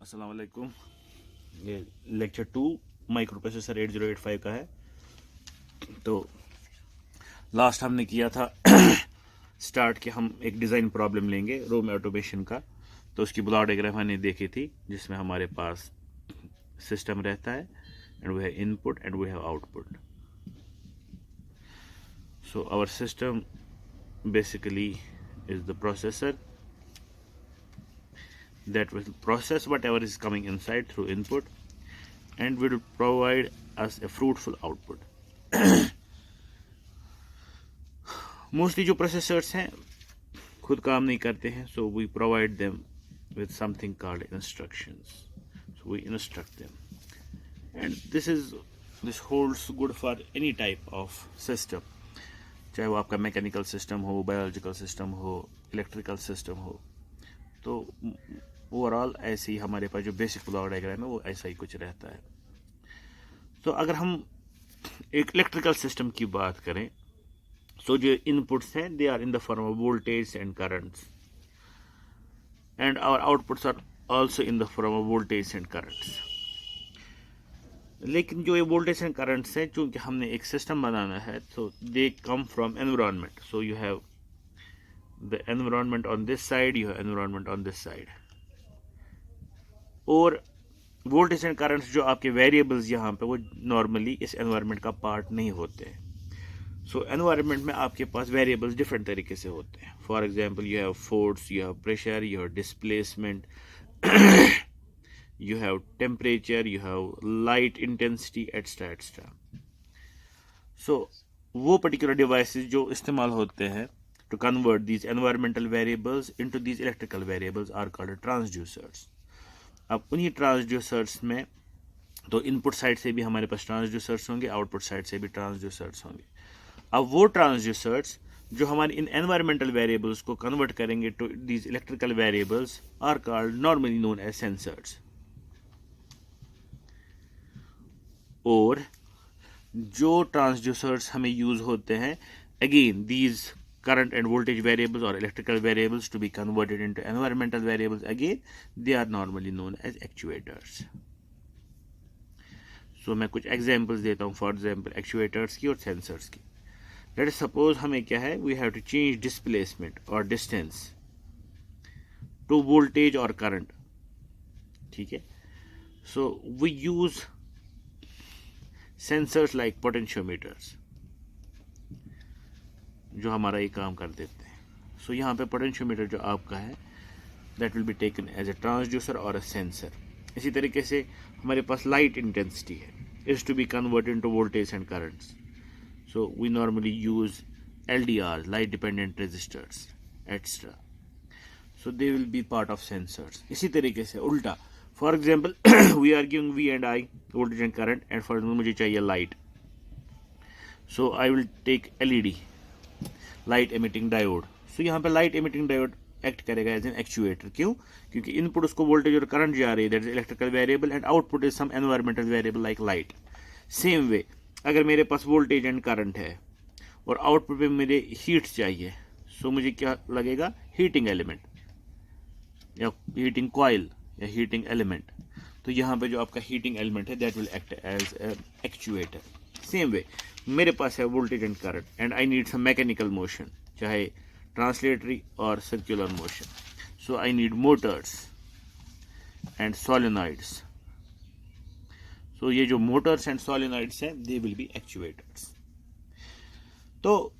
अस्सलाम वालेकुम। ये लेक्चर 2 माइक्रो प्रोसेसर 8085 का है। तो लास्ट हमने किया था स्टार्ट कि हम एक डिज़ाइन प्रॉब्लम लेंगे रोम ऑटोमेशन का। तो उसकी ब्लॉक डायग्राम हमने देखी थी जिसमें हमारे पास सिस्टम रहता है and we have input and we have output. So our system basically is the processor that will process whatever is coming inside through input and will provide us a fruitful output. Mostly जो processors हैं खुद काम नहीं करते हैं, so we provide them with something called instructions. So we instruct them, and this holds good for any type of system, चाहे वो आपका मैकेनिकल सिस्टम हो, बायोलॉजिकल सिस्टम हो, इलेक्ट्रिकल सिस्टम हो। तो ओवरऑल ऐसे ही हमारे पास जो बेसिक ब्लॉक डायग्राम है वो ऐसा ही कुछ रहता है। तो अगर हम एक इलेक्ट्रिकल सिस्टम की बात करें, सो जो इनपुट्स हैं they are in the form of voltage and currents and our outputs are also in the form of voltage and currents. लेकिन जो ये वोल्टेज एंड करंट्स हैं, चूंकि हमने एक सिस्टम बनाना है, तो they come from environment. So you have the environment on this side, you have environment on this side. और वोल्टेज एंड करंट्स जो आपके वेरिएबल्स यहाँ पे वो नॉर्मली इस एनवायरनमेंट का पार्ट नहीं होते हैं। सो एनवायरनमेंट में आपके पास वेरिएबल्स डिफरेंट तरीके से होते हैं। For example you have force, you have pressure, you have displacement, you have temperature, you have light intensity, etc etc. So वो particular devices जो इस्तेमाल होते हैं to convert these environmental variables into these electrical variables are called transducers. अब उन्हीं transducers में तो input side से भी हमारे पास ट्रांसड्यूसर्स होंगे, आउटपुट साइड से भी ट्रांसड्यूसर्स होंगे। अब वो ट्रांसड्यूसर्स जो हमारे इन एनवायरमेंटल वेरिएबल्स को कन्वर्ट करेंगे to these electrical variables are called normally known as sensors. और जो ट्रांसड्यूसर्स हमें यूज होते हैं, again these current and voltage variables or electrical variables to be converted into environmental variables, again they are normally known as actuators. So मैं कुछ examples देता हूँ, for example actuators की और sensors की। Let us suppose हमें क्या है, we have to change displacement or distance to voltage or current, ठीक है। So we use sensors like potentiometers जो हमारा ये काम कर देते हैं। सो यहाँ पे पोटेंशियोमीटर जो आपका है that will be taken as a transducer और अ सेंसर। इसी तरीके से हमारे पास लाइट इंटेंसिटी है, is to be converted into voltage and currents. So we normally use LDRs, light dependent resistors extra. So they will be part of sensors. इसी तरीके से उल्टा, for example we are giving V and I voltage and current, and for example मुझे चाहिए light, so I will take LED, light emitting diode. So यहाँ पे light emitting diode act करेगा as an actuator. क्यों? क्योंकि input उसको voltage और current जा रही है, that is electrical variable, and output is some environmental variable like light. Same way अगर मेरे पास वोल्टेज एंड करंट है और आउटपुट में मेरे हीट चाहिए, सो मुझे क्या लगेगा, हीटिंग एलिमेंट या हीटिंग कॉइल या हीटिंग एलिमेंट। तो यहाँ पे जो आपका हीटिंग एलिमेंट है that will act as actuator. Same way मेरे पास है voltage and current and I need some mechanical motion, चाहे ट्रांसलेटरी और circular motion. So I need motors and solenoids. So ये जो मोटर्स एंड सोलेनॉइड्स हैं they will be actuators. तो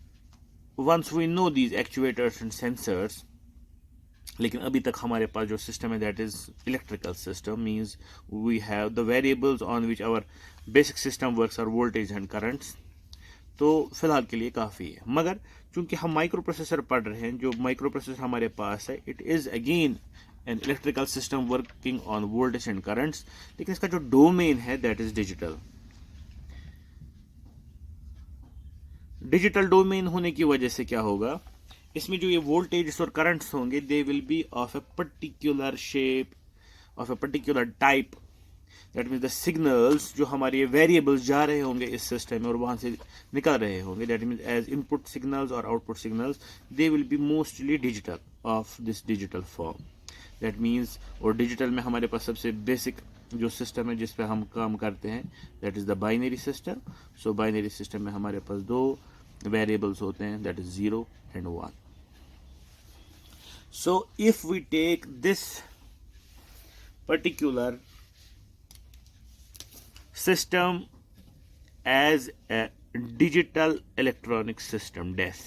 once we know these actuators and sensors, लेकिन अभी तक हमारे पास जो सिस्टम है that is electrical system, means we have the variables on which our basic system works are voltage and currents. तो फिलहाल के लिए काफ़ी है। मगर चूंकि हम माइक्रो प्रोसेसर पढ़ रहे हैं, जो माइक्रो प्रोसेसर हमारे पास है it is again an electrical system working on voltage and currents, लेकिन इसका जो डोमेन है that is digital. Digital domain होने की वजह से क्या होगा, इसमें जो ये वोल्टेज और करंट्स होंगे दे will B of a particular shape, of a particular type. That means the signals जो हमारे वेरिएबल्स जा रहे होंगे इस सिस्टम में और वहां से निकल रहे होंगे, that means as input signals और output signals, they will be mostly digital of this digital form. That means, और डिजिटल में हमारे पास सबसे बेसिक जो सिस्टम है जिस पे हम काम करते हैं that is the binary system. So binary system में हमारे पास दो वेरिएबल्स होते हैं, that is 0 and 1. So if we take this particular system as a digital electronic system DES,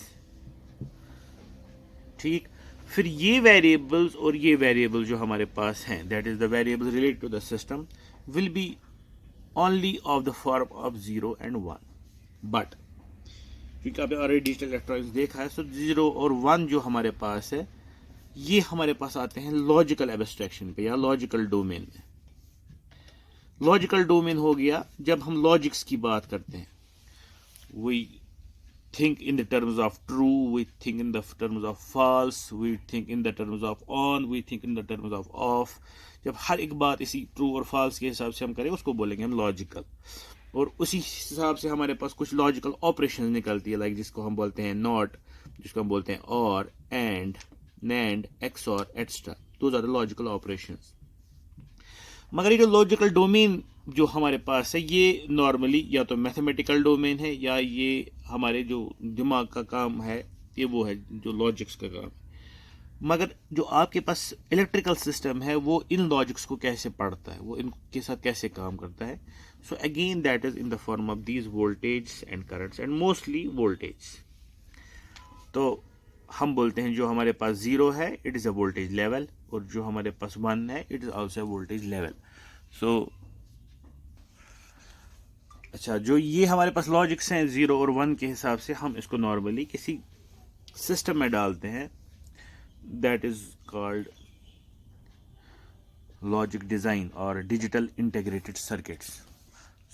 ठीक, फिर ये वेरिएबल्स और ये वेरिएबल जो हमारे पास हैं that is the variable related to the system will be only of the form of 0 and 1. But क्योंकि आपने ऑलरेडी डिजिटल इलेक्ट्रॉनिक्स देखा है, सो 0 और 1 जो हमारे पास है ये हमारे पास आते हैं लॉजिकल एब्स्ट्रैक्शन पे या लॉजिकल डोमेन में. लॉजिकल डोमेन हो गया जब हम लॉजिक्स की बात करते हैं. We think in the terms of true, we think in the terms of false, we think in the terms of on, we think in the terms of off. जब हर एक बात इसी ट्रू और फॉल्स के हिसाब से हम करें उसको बोलेंगे हम लॉजिकल. और उसी हिसाब से हमारे पास कुछ लॉजिकल ऑपरेशन निकलती है, लाइक जिसको हम बोलते हैं नॉट, जिसको हम बोलते हैं or, and, NAND, XOR, etcetera. Those are the logical operations. मगर ये जो लॉजिकल डोमेन जो हमारे पास है ये नॉर्मली या तो मैथमेटिकल डोमेन है या ये हमारे जो दिमाग का काम है ये वो है जो लॉजिक्स का काम. मगर जो आपके पास इलेक्ट्रिकल सिस्टम है वो इन लॉजिक्स को कैसे पढ़ता है, वो इनके साथ कैसे काम करता है. So again that is in the form of these voltage and currents and mostly voltage. तो हम बोलते हैं जो हमारे पास 0 है it is a voltage level और जो हमारे पास 1 है it is also a voltage level. So अच्छा, जो ये हमारे पास लॉजिक्स हैं 0 और 1 के हिसाब से हम इसको नॉर्मली किसी सिस्टम में डालते हैं that is called logic design और डिजिटल इंटीग्रेटेड सर्किट्स.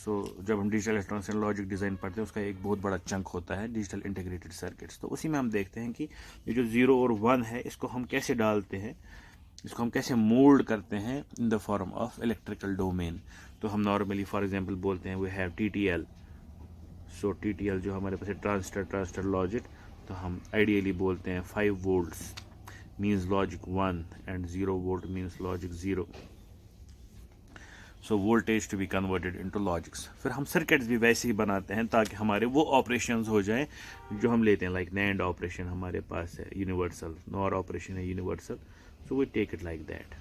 सो जब हम digital electronics and logic design पढ़ते हैं उसका एक बहुत बड़ा चंक होता है डिजिटल इंटीग्रेटेड सर्किट्स. तो उसी में हम देखते हैं कि ये जो 0 और 1 है इसको हम कैसे डालते हैं, इसको हम कैसे मोल्ड करते हैं in the form of electrical domain. तो हम नॉर्मली फॉर एग्जांपल बोलते हैं we have TTL. So TTL जो हमारे पास है ट्रांजिस्टर लॉजिक, तो हम आइडियली बोलते हैं 5 volts means logic 1 and 0 volt means logic 0. So voltage to be converted into logics. फिर हम सर्किट्स भी वैसे ही बनाते हैं ताकि हमारे वो ऑपरेशंस हो जाएं जो हम लेते हैं, लाइक नैंड ऑपरेशन हमारे पास है यूनिवर्सल, नॉर ऑपरेशन है universal. So we take it like that.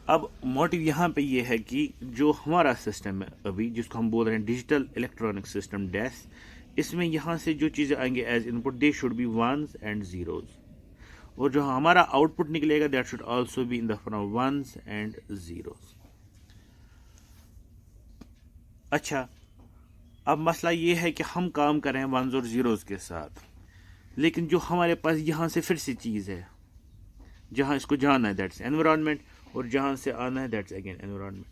अब मोटिव यहाँ पे ये है कि जो हमारा सिस्टम है अभी जिसको हम बोल रहे हैं डिजिटल इलेक्ट्रॉनिक सिस्टम DES, इसमें यहाँ से जो चीज़ें आएंगे as input they should be 1s and 0s. और जो हमारा आउटपुट निकलेगा that should also be in the form of 1s and 0s. अच्छा, अब मसला ये है कि हम काम कर रहे हैं 1s और 0s के साथ, लेकिन जो हमारे पास यहाँ से फिर से चीज़ है जहाँ इसको जाना है दैट्स एनवायरनमेंट और जहाँ से आना है that's again environment.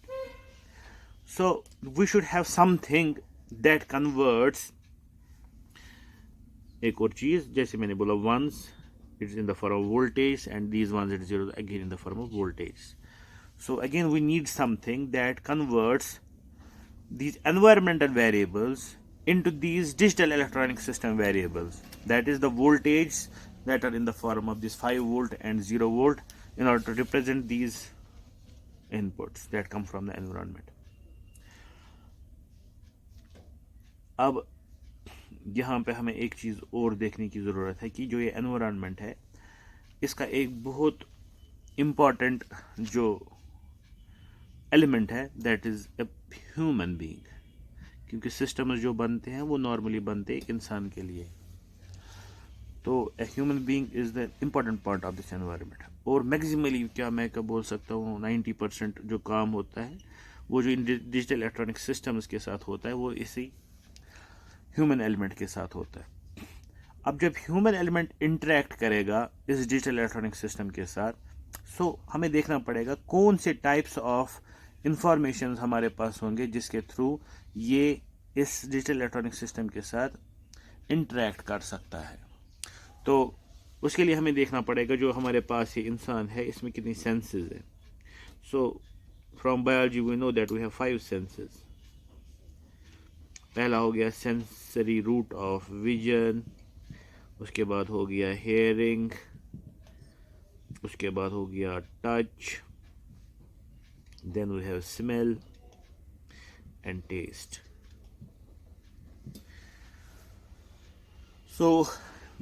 So we should have something that converts. एक और चीज़ जैसे मैंने बोला 1s it is in the form of voltage and these 1s it is 0 again in the form of voltage. So again we need something that converts these environmental variables into these digital electronic system variables, that is the voltage that are in the form of this 5 volt and 0 volt in order to represent these inputs that come from the environment. अब यहाँ पे हमें एक चीज़ और देखने की ज़रूरत है कि जो ये एनवायरनमेंट है इसका एक बहुत इम्पॉर्टेंट जो एलिमेंट है that is a human being. क्योंकि सिस्टम्स जो बनते हैं वो नॉर्मली बनते हैं इंसान के लिए. तो a human being is the important part of this environment. और मैक्सिमली क्या मैं क्या बोल सकता हूँ 90% जो काम होता है वो जो इन डिजिटल इलेक्ट्रॉनिक सिस्टम्स के साथ होता है वो इसी ह्यूमन एलिमेंट के साथ होता है. अब जब ह्यूमन एलिमेंट इंटरेक्ट करेगा इस डिजिटल इलेक्ट्रॉनिक सिस्टम के साथ, सो हमें देखना पड़ेगा कौन से टाइप्स ऑफ इंफॉर्मेशन हमारे पास होंगे जिसके थ्रू ये इस डिजिटल इलेक्ट्रॉनिक सिस्टम के साथ इंटरेक्ट कर सकता है. तो उसके लिए हमें देखना पड़ेगा जो हमारे पास ये इंसान है इसमें कितनी सेंसेस हैं. So from biology we know that we have 5 senses. पहला हो गया सेंसरी रूट ऑफ विजन, उसके बाद हो गया हेयरिंग, उसके बाद हो गया touch, then we have smell and taste. So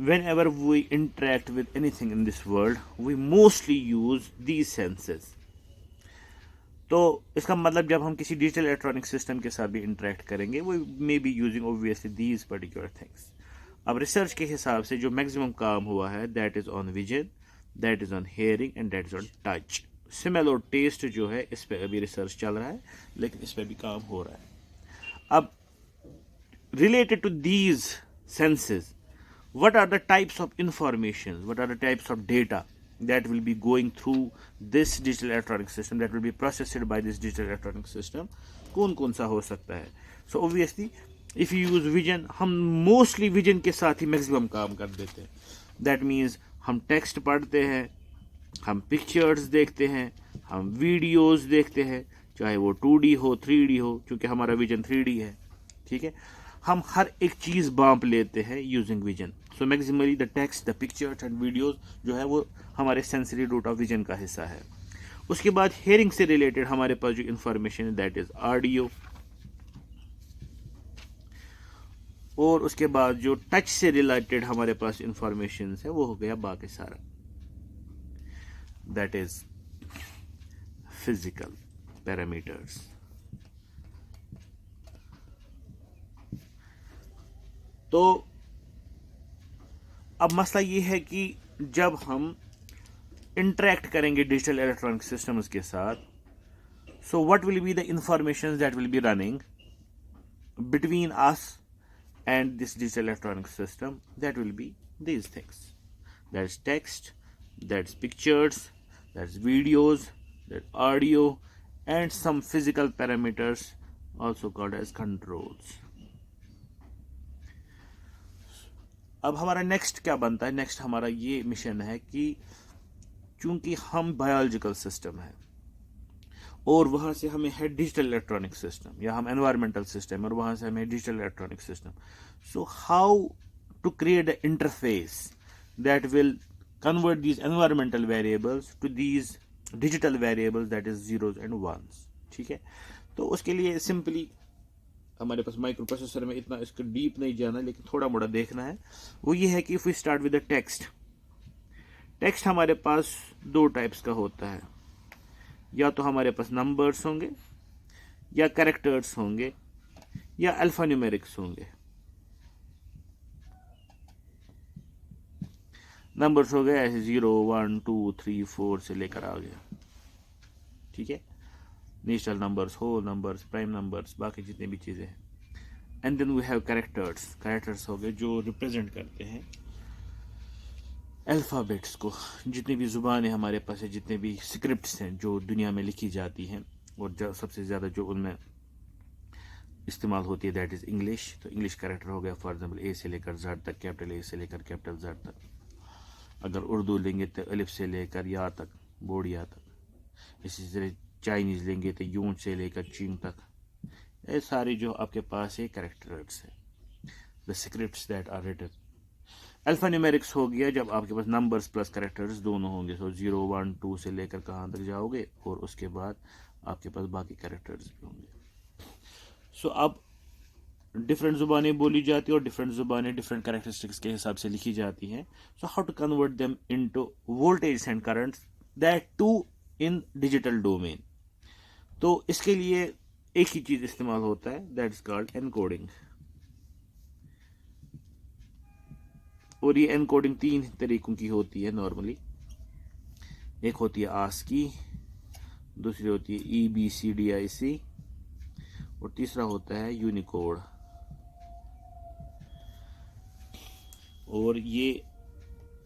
whenever we interact with anything in this world, we mostly use these senses. तो इसका मतलब जब हम किसी डिजिटल इलेक्ट्रॉनिक सिस्टम के साथ भी इंटरेक्ट करेंगे, वो may be using obviously these particular things. अब रिसर्च के हिसाब से जो मैक्सिमम काम हुआ है, that is on vision, that is on hearing and that is on touch. Smell और टेस्ट जो है, इस पर अभी रिसर्च चल रहा है, लेकिन इस पर भी काम हो रहा है. अब related to these senses, what are the types of information, what are the types of data that will be going through this digital electronic system, that will be processed by this digital electronic system? कौन कौन सा हो सकता है? So obviously if you use vision, हम mostly vision के साथ ही maximum काम कर देते हैं. That means हम text पढ़ते हैं, हम pictures देखते हैं, हम videos देखते हैं, चाहे वो 2D हो 3D हो, क्योंकि हमारा vision 3D है. ठीक है, हम हर एक चीज़ बांप लेते हैं using vision. So maximally the text, the pictures and videos जो है वो हमारे सेंसरी रूट ऑफ विजन का हिस्सा है. उसके बाद हेयरिंग से रिलेटेड हमारे पास जो इंफॉर्मेशन है, दैट इज ऑडियो. और उसके बाद जो टच से रिलेटेड हमारे पास इंफॉर्मेशन है, वो हो गया बाकी सारा, दैट इज फिजिकल पैरामीटर्स. तो अब मसला ये है कि जब हम इंटरेक्ट करेंगे डिजिटल इलेक्ट्रॉनिक सिस्टम्स के साथ, so what will be the information that will be running between us and this digital electronic system, that will be these things, that is text, that is pictures, that is videos, that audio and some physical parameters also called as controls. अब हमारा next क्या बनता है? Next हमारा ये mission है कि चूंकि हम बायोलॉजिकल सिस्टम है और वहाँ से हमें है डिजिटल इलेक्ट्रॉनिक सिस्टम, या हम एनवायरमेंटल सिस्टम और वहाँ से हमें digital electronic system. So how to create a interface that will convert these environmental variables to these digital variables, that is zeros and ones. ठीक है, तो उसके लिए सिंपली हमारे पास माइक्रो प्रोसेसर में इतना इसको डीप नहीं जाना, लेकिन थोड़ा मोड़ा देखना है. वो ये है कि if we start with the text, text हमारे पास दो टाइप्स का होता है. या तो हमारे पास नंबर्स होंगे, या कैरेक्टर्स होंगे, या अल्फान्यूमेरिक्स होंगे. नंबर्स हो गए ऐसे 0 1 2 3 4 से लेकर आ गया. ठीक है, natural numbers, whole numbers, prime numbers, बाकी जितने भी चीज़ें हैं. And then we have characters. Characters हो गए जो रिप्रेजेंट करते हैं अल्फ़ाबेट्स को. जितनी भी ज़ुबानें हमारे पास है, जितने भी स्क्रिप्ट्स हैं जो दुनिया में लिखी जाती हैं, और सबसे ज़्यादा जो उनमें इस्तेमाल होती है, दैट इज़ इंग्लिश. तो इंग्लिश कैरेक्टर हो गया फॉर एग्जाम्पल ए से लेकर जेड तक, कैपिटल ए से लेकर कैपिटल जेड तक. अगर उर्दू लेंगे तो अलिफ से लेकर या तक, बोर्ड या तक. इसी तरह चाइनीज़ लेंगे तो यून से लेकर चीन तक. ये सारे जो आपके पास है कैरेक्टर्स है, the scripts that are written. Alphanumerics हो गया जब आपके पास नंबर्स प्लस कैरेक्टर्स दोनों होंगे. सो 0 1 2 से लेकर कहाँ तक जाओगे, और उसके बाद आपके पास बाकी कैरेक्टर्स भी होंगे. सो अब डिफरेंट ज़ुबानें बोली जाती है और डिफरेंट ज़ुबानें डिफरेंट कैरेक्टरिस्टिक्स के हिसाब से लिखी जाती हैं. So how to convert them into voltage and currents, that too in digital domain. तो इसके लिए एक ही चीज़ इस्तेमाल होता है, दैट इज कॉल्ड एनकोडिंग. और ये एनकोडिंग 3 तरीकों की होती है नॉर्मली. एक होती है आस्की, दूसरी होती है EBCDIC, और तीसरा होता है यूनिकोड. और ये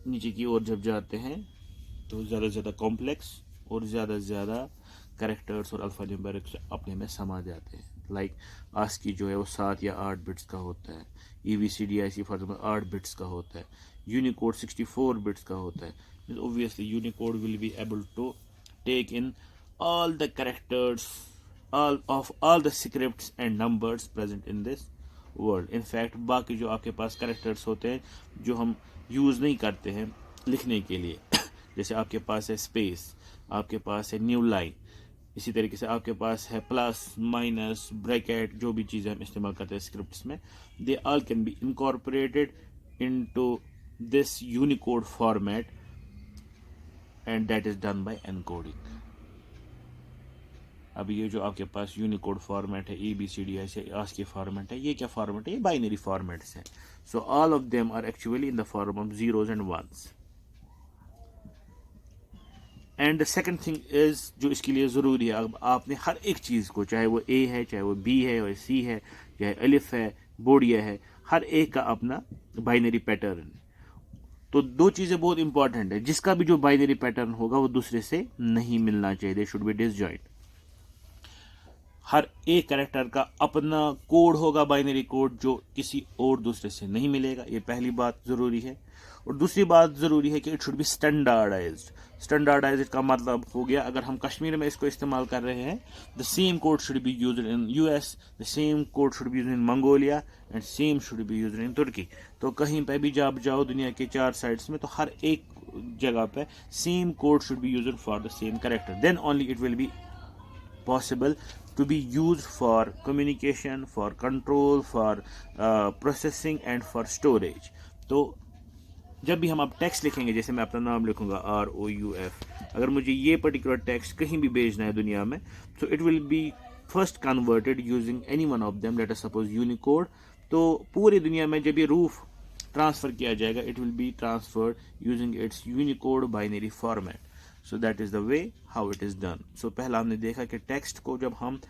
नीचे की ओर जब जाते हैं तो ज़्यादा से ज़्यादा कॉम्प्लेक्स और ज़्यादा से ज़्यादा कैरेक्टर्स और अल्फ़ान्यूमेरिक्स अपने में समा जाते हैं. लाइक आस्की जो है वो 7 या 8 बिट्स का होता है. EBCDIC फॉर एग्जाम्पल 8 बिट्स का होता है. यूनिकोड 64 बिट्स का होता है. Obviously Unicode will be able to take in all the characters, all the scripts and numbers present in this world. In fact बाकी जो आपके पास कैरेक्टर्स होते हैं जो हम यूज़ नहीं करते हैं लिखने के लिए, जैसे आपके पास है स्पेस, आपके पास है न्यू लाइन, इसी तरीके से आपके पास है प्लस माइनस ब्रैकेट, जो भी चीज़ें हम इस्तेमाल करते हैं स्क्रिप्ट्स में, they all can be incorporated into this Unicode format and that is done by encoding. अब ये जो आपके पास यूनिकोड फॉर्मेट है, ABCD ऐसे ASCII फॉर्मेट है, ये क्या फॉर्मेट है? ये बाइनरी फॉर्मेट्स है। So all of them are actually in the form of zeros and ones. And the second thing is, जो इसके लिए ज़रूरी है, अब आपने हर एक चीज़ को, चाहे वो A है, चाहे वो B है, और C है, चाहे अलिफ है, बोडिया है, हर एक का अपना बाइनरी पैटर्न। तो दो चीज़ें बहुत इंपॉर्टेंट है, जिसका भी जो बाइनरी पैटर्न होगा वो दूसरे से नहीं मिलना चाहिए, दे शुड बी डिसजॉइंट। हर एक कैरेक्टर का अपना कोड होगा, बाइनरी कोड, जो किसी और दूसरे से नहीं मिलेगा, ये पहली बात ज़रूरी है। और दूसरी बात ज़रूरी है कि it should be standardised. Standardised का मतलब हो गया, अगर हम कश्मीर में इसको इस्तेमाल कर रहे हैं, the same code should be used in US, the same code should be used in Mongolia, and same should be used in तुर्की। तो कहीं पे भी जब जाओ दुनिया के 4 साइड्स में, तो हर एक जगह पे same code should be used for the same character, then only it will be possible to be used for communication, for control, for processing and for storage. तो जब भी हम अब टेक्स्ट लिखेंगे, जैसे मैं अपना नाम लिखूंगा ROUF, अगर मुझे ये पर्टिकुलर टेक्स्ट कहीं भी भेजना है दुनिया में, तो it will B first converted using any one of them, let us suppose Unicode. तो पूरी दुनिया में जब ये रूफ ट्रांसफर किया जाएगा, it will be transferred using its Unicode binary format. So that is the way how it is done. So पहला हमने देखा कि टेक्स्ट को जब हम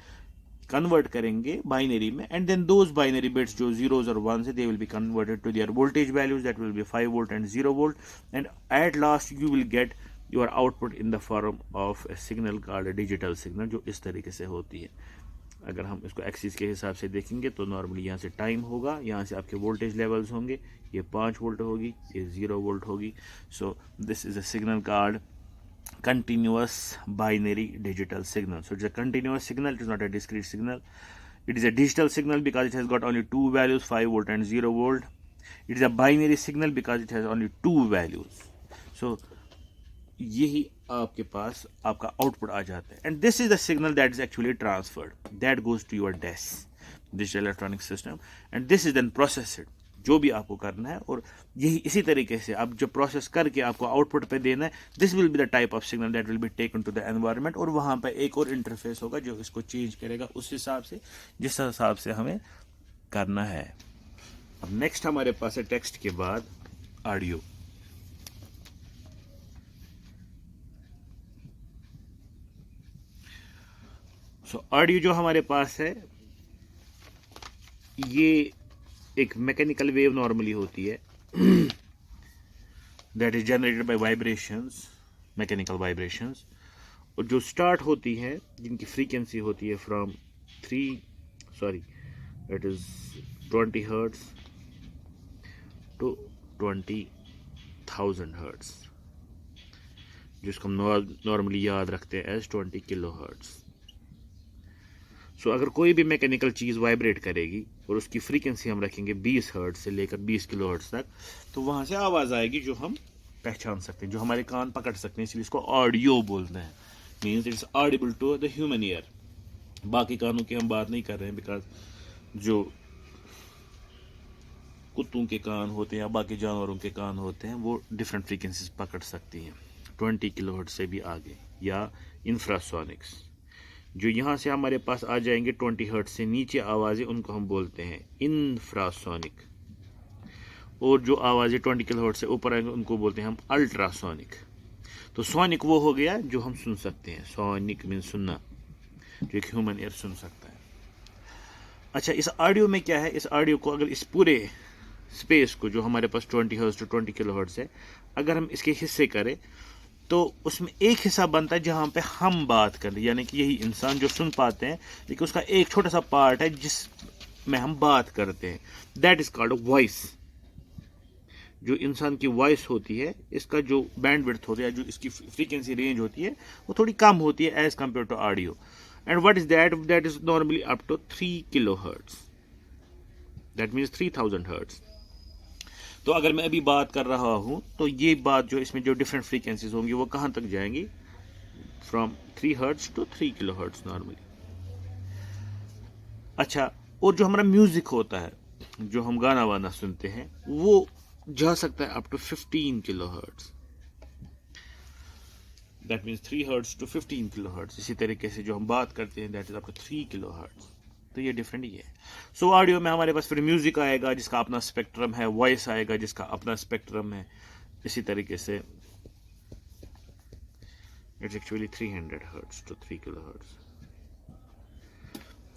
कन्वर्ट करेंगे बाइनरी में, and then those binary bits जो जीरोज और वंस है, they will be converted to their voltage values, that will be 5 volt and 0 volt, and at last you will get your output in the form of a signal called digital signal, जो इस तरीके से होती है। अगर हम इसको axis के हिसाब से देखेंगे तो नॉर्मली यहाँ से टाइम होगा, यहाँ से आपके वोल्टेज लेवल्स होंगे, ये 5 वोल्ट होगी, ये 0 वोल्ट होगी। So this is a signal called continuous binary digital signal. So it's a continuous signal, it is not a discrete signal. It is a digital signal because it has got only two values, 5 volt and 0 volt. It is a binary signal because it has only two values. So यही आपके पास आपका output आ जाता है, and this is the signal that is actually transferred, that goes to your DES, digital electronic system, and this is then processed, जो भी आपको करना है। और यही इसी तरीके से आप जब प्रोसेस करके आपको आउटपुट पे देना है, this will be the type of signal that will be taken to the environment, और वहाँ पे एक और इंटरफेस होगा जो इसको चेंज करेगा उस हिसाब से, जिस हिसाब से हमें करना है। अब नेक्स्ट हमारे पास है टेक्स्ट के बाद ऑडियो। सो ऑडियो जो हमारे पास है, ये एक मैकेनिकल वेव नॉर्मली होती है, that is generated by vibrations, mechanical vibrations, और जो स्टार्ट होती है, जिनकी फ्रीक्वेंसी होती है फ्रॉम 20 हर्ट्ज टू 20,000 हर्ट्ज, जिसको हम नॉर्मली याद रखते हैं एज 20 किलो हर्ट्ज। सो अगर कोई भी मैकेनिकल चीज़ वाइब्रेट करेगी और उसकी फ्रीक्वेंसी हम रखेंगे 20 हर्ट्ज से लेकर 20 किलो हर्ट्ज तक, तो वहाँ से आवाज़ आएगी जो हम पहचान सकते हैं, जो हमारे कान पकड़ सकते हैं, इसलिए इसको ऑडियो बोलते हैं। Means it's audible to the human ear. बाकी कानों की हम बात नहीं कर रहे हैं, बिकॉज जो कुत्तों के कान होते हैं या बाकी जानवरों के कान होते हैं, वो डिफरेंट फ्रीक्वेंसीज पकड़ सकती हैं, 20 किलो हर्ट्ज से भी आगे, या इंफ्रासोनिक्स। जो यहाँ से हमारे पास आ जाएंगे 20 हर्ट्ज से नीचे आवाज़ें, उनको हम बोलते हैं इंफ्रासोनिक, और जो आवाज़ें 20 किलो हर्ट्ज से ऊपर आएंगे उनको बोलते हैं हम अल्ट्रासोनिक। तो सोनिक वो हो गया जो हम सुन सकते हैं, सोनिक मीन सुनना, जो एक ह्यूमन ईयर सुन सकता है। अच्छा, इस ऑडियो में क्या है, इस ऑडियो को अगर इस पूरे स्पेस को जो हमारे पास 20 हर्ट्ज टू 20 किलो हर्ट्ज है, अगर हम इसके हिस्से करें, तो उसमें एक हिस्सा बनता है जहाँ पे हम बात कर रहे हैं, यानी कि यही इंसान जो सुन पाते हैं, लेकिन उसका एक छोटा सा पार्ट है जिसमें हम बात करते हैं, दैट इज कॉल्ड वॉइस। जो इंसान की वॉइस होती है, इसका जो बैंडविड्थ होता है, जो इसकी फ्रीक्वेंसी रेंज होती है, वो थोड़ी कम होती है as compare to audio. And what is that? That is normally up to 3 kilo hertz, that means 3000 hertz. तो अगर मैं अभी बात कर रहा हूँ तो ये बात जो इसमें जो डिफरेंट फ्रीक्वेंसीज होंगी वो कहाँ तक जाएंगी, from 3 hertz to 3 kilo hertz normally. अच्छा, और जो हमारा म्यूजिक होता है, जो हम गाना वाना सुनते हैं, वो जा सकता है up to 15 kilo hertz. That means 3 hertz to 15 kilo hertz. इसी तरीके से जो हम बात करते हैं that is up to 3 kilo hertz. तो ये डिफरेंट ही है। सो ऑडियो में हमारे पास फिर म्यूजिक आएगा जिसका अपना स्पेक्ट्रम है, वॉइस आएगा जिसका अपना स्पेक्ट्रम है। इसी तरीके से it's actually 300 hertz to 3 kilo hertz.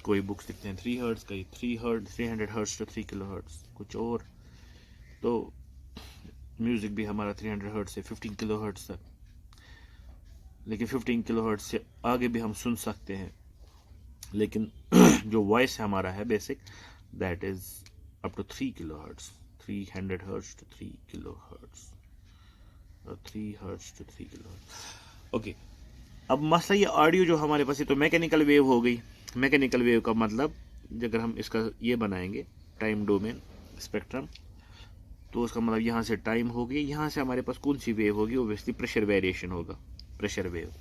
कोई बुक्स लिखते हैं 3 हर्ट्ज, कई 300 हर्ट्ज टू 3 किलो हर्ट्ज, कुछ और। तो म्यूजिक भी हमारा 300 हर्ट्ज से 15 किलो हर्ट्ज तक, लेकिन 15 किलो हर्ट्ज से आगे भी हम सुन सकते हैं। लेकिन जो वॉइस हमारा है basic, that is up to 3 kilo hertz, 300 hertz to 3 kilo hertz, और 3 hertz to 3 kilo hertz. Okay, अब मसला ये ऑडियो जो हमारे पास है तो मैकेनिकल वेव हो गई। मैकेनिकल वेव का मतलब अगर हम इसका ये बनाएंगे टाइम डोमेन स्पेक्ट्रम, तो उसका मतलब यहाँ से टाइम हो गई, यहाँ से हमारे पास कौन सी वेव होगी, ओब्वियसली प्रेशर वेरिएशन होगा, प्रेशर वेव।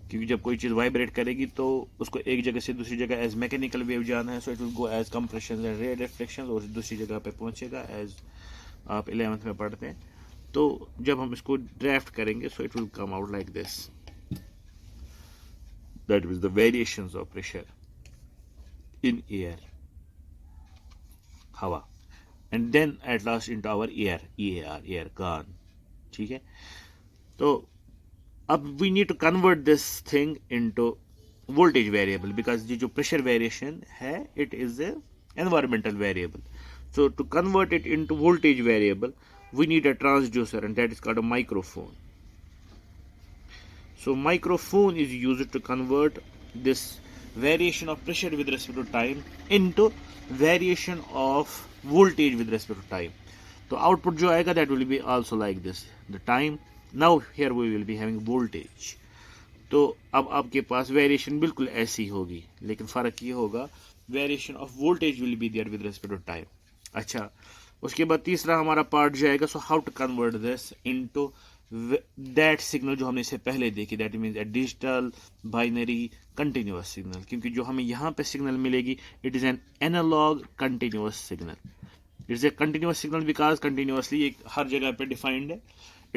क्योंकि जब कोई चीज़ वाइब्रेट करेगी तो उसको एक जगह से दूसरी जगह एज मैकेनिकल वेव जाना है, so it will go as compression and rarefaction, और दूसरी जगह पे पहुंचेगा एज आप 11th में पढ़ते हैं। तो जब हम इसको ड्राफ्ट करेंगे so it will come out like this, that is the variations of pressure in air, हवा, and then at last into our air, air कान। ठीक है, तो अब we need to convert this thing into voltage variable, because ये जो pressure variation है it is a environmental variable. So to convert it into voltage variable we need a transducer, and that is called a microphone. So microphone is used to convert this variation of pressure with respect to time into variation of voltage with respect to time. तो output जो आएगा that will be also like this, the time. Now here we will be having voltage. तो अब आपके पास variation बिल्कुल ऐसी होगी, लेकिन फ़र्क ये होगा variation of voltage will be there with respect to time. अच्छा, उसके बाद तीसरा हमारा पार्ट जाएगा, so how to convert this into that signal जो हमने इससे पहले देखी, that means a digital binary continuous signal. क्योंकि जो हमें यहाँ पे सिग्नल मिलेगी it is an analogue continuous signal. It is a continuous signal because continuously एक हर जगह पे डिफाइंड है।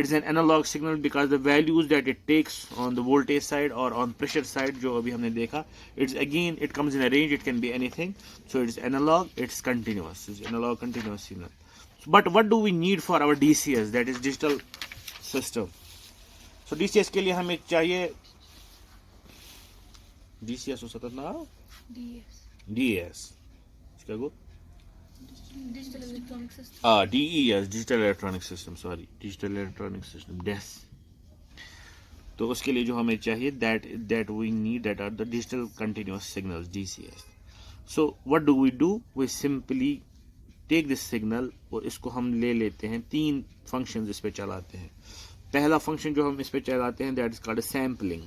It's an analog signal because the values that it takes on the voltage side or on pressure side जो अभी हमने देखा, it's again it comes in a range, it can be anything, so it's analog, it's continuous, it's analog continuous signal. But what do we need for our DCS, that is digital system? So DCS के लिए हमें चाहिए DCS हो सकता ना, DES इसका को Digital electronic system. DES, digital electronic system, sorry, digital electronic system, DES। तो उसके लिए जो हमें चाहिए that we need that are the digital continuous signals, DCS. So what do? We simply take this signal और इसको हम ले लेते हैं, 3 फंक्शन इस पे चलाते हैं। पहला फंक्शन जो हम इस पे चलाते हैं that is called sampling।